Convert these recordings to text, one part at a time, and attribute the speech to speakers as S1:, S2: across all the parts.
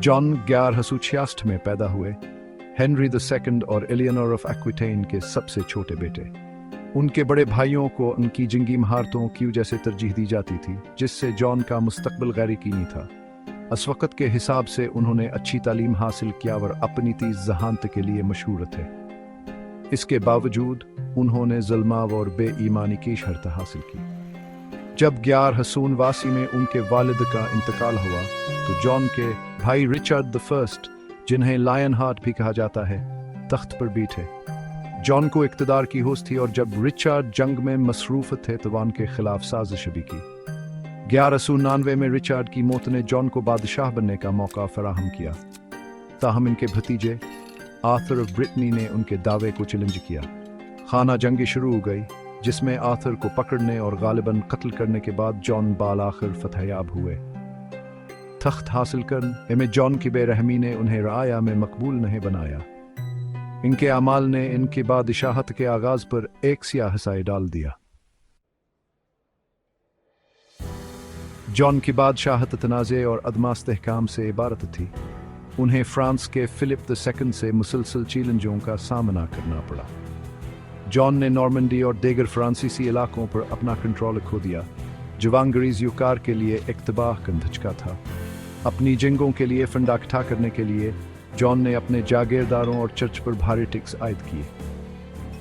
S1: John 1166 में पैदा हुए, हेनरी II और एलियनोर ऑफ एक्विटेन के सबसे छोटे बेटे। उनके बड़े भाइयों को उनकी जंगी महारतों की वजह से तरजीह दी जाती थी, जिससे जॉन का मुस्तकबिल गैर यकीनी था। इस वक्त के हिसाब से उन्होंने अच्छी तालीम हासिल किया और अपनी तेज ज़हानत के लिए मशहूर थे। इसके बावजूद उन्होंने ज़ुल्माव और बेईमानी की शर्त हासिल की। जब 1181 में उनके वालिद का इंतकाल हुआ तो जॉन के भाई रिचर्ड I, जिन्हें लायन हार्ट भी कहा जाता है, तख्त पर बैठे। जॉन को इक़्तिदार की होश थी और जब रिचर्ड जंग में मसरूफ़ थे तो उनके खिलाफ साजिश भी की। 1199 में रिचर्ड की मौत ने जॉन को बादशाह बनने का मौका फराहम किया। ताहम इनके भतीजे आर्थर ऑफ ब्रिटनी ने उनके दावे को चैलेंज किया। खाना जंगी शुरू हो गई, जिसमें आर्थर को पकड़ने और गालिबन कत्ल करने के बाद जॉन बाल आखिर फतहयाब हुए। तख्त हासिल करने में जॉन की बेरहमी ने उन्हें राया में मकबूल नहीं बनाया। इनके अमाल ने इनकी बादशाहत के आगाज पर एक सियाह साए डाल दिया। जॉन की बादशाहत तनाज़े और अदमा इस्तेहकाम से इबारत थी। उन्हें फ्रांस के फिलिप II से मुसलसल चैलेंजों का सामना करना पड़ा। जॉन ने नॉर्मंडी और देगर फ्रांसीसी इलाकों पर अपना कंट्रोल खो दिया, जो अंग्रेज युकार के लिए एक तबाह कन धचका था। अपनी जंगों के लिए फंड इकट्ठा करने के लिए जॉन ने अपने जागीरदारों और चर्च पर भारी टैक्स आयद किए।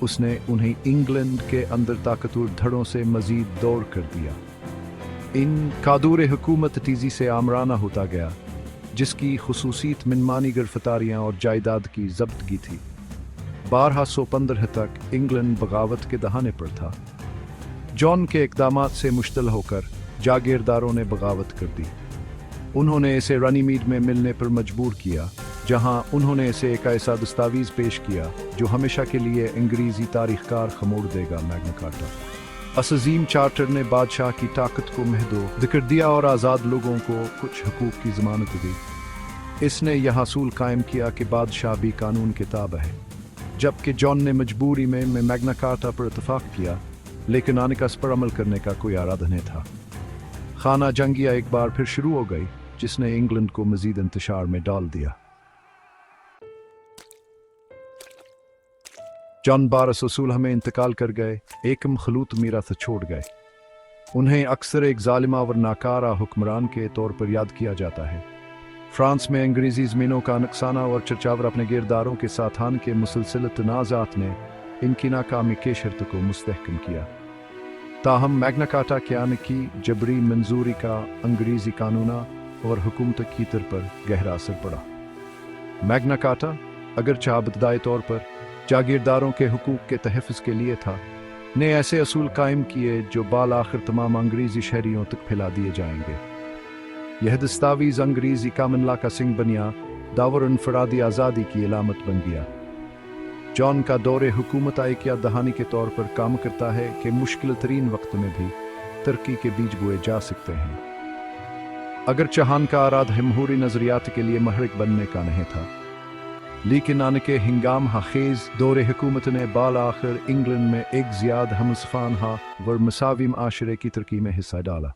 S1: उसने उन्हें इंग्लैंड के अंदर ताकतवर धड़ों से मजीद दौड़ कर दिया। इन कादूर हुकूमत तेजी से आमराना होता गया, जिसकी खुसूसियत मनमानी गिरफ्तारियाँ और जायदाद की जब्तगी थी। 1215 तक इंग्लैंड बगावत के दहाने पर था। जॉन के इक़दामात से मुश्तल होकर जागीरदारों ने बगावत कर दी। उन्होंने इसे रनीमीड में मिलने पर मजबूर किया, जहां उन्होंने इसे एक ऐसा दस्तावेज पेश किया जो हमेशा के लिए अंग्रेजी तारीखकार खमोड़ देगा, मैग्ना कार्टा। अज़ीम चार्टर ने बादशाह की ताकत को महदूद कर दिया और आज़ाद लोगों को कुछ हकूक़ की ज़मानत दी। इसने यह असूल कायम किया कि बादशाह भी कानून के ताबा है। जबकि जॉन ने मजबूरी में मैग्ना कार्टा पर इतफाक़ किया, लेकिन आनिकस पर अमल करने का कोई इरादा नहीं था। खाना जंगिया एक बार फिर शुरू हो गई, जिसने इंग्लैंड को मज़ीद इंतशार में डाल दिया। जॉन 1216 में इंतकाल कर गए, एक मखलूत मीराथ छोड़ गए। उन्हें अक्सर एक जालिमा और नाकारा हुक्मरान के तौर पर याद किया जाता है। फ्रांस में अंग्रेजी ज़मीनों का नुकसाना और चर्चावर अपने गिरदारों के साथान के मुसलसल तनाज़ात ने इनकी नाकामी के शर्त को मुस्तहकम किया। ताहम मैग्ना कार्टा के आने की जबरी मंजूरी का अंग्रेजी कानूना और हुकूमत की तर पर गहरा असर पड़ा। मैग्ना कार्टा अगरचे इब्तदाई तौर पर जागीरदारों के हुकूक के तहफ़्फ़ुज़ के लिए था, ने ऐसे असूल कायम किए जो बाल आखिर तमाम अंग्रेज़ी शहरियों तक फैला दिए जाएंगे। यह दस्तावेज़ अंग्रेज़ी कामन ला का सिंह बनिया दावर इनफरादी आज़ादी की इलामत बन गया। जॉन का दौरे हुकूमत एक याद दहानी के तौर पर काम करता है कि मुश्किल तरीन वक्त में भी तरक्की के बीज बोए जा सकते हैं। अगर चहान का आराध जमहूरी नज़रियात के लिए महरिक बनने का नहीं था, लेकिन आने के हिंगाम हाखेज दौरे हुकूमत ने बाल आखिर इंग्लैंड में एक ज़ियाद हमसफान वर मसावी माशरे की तरक्की में हिस्सा डाला।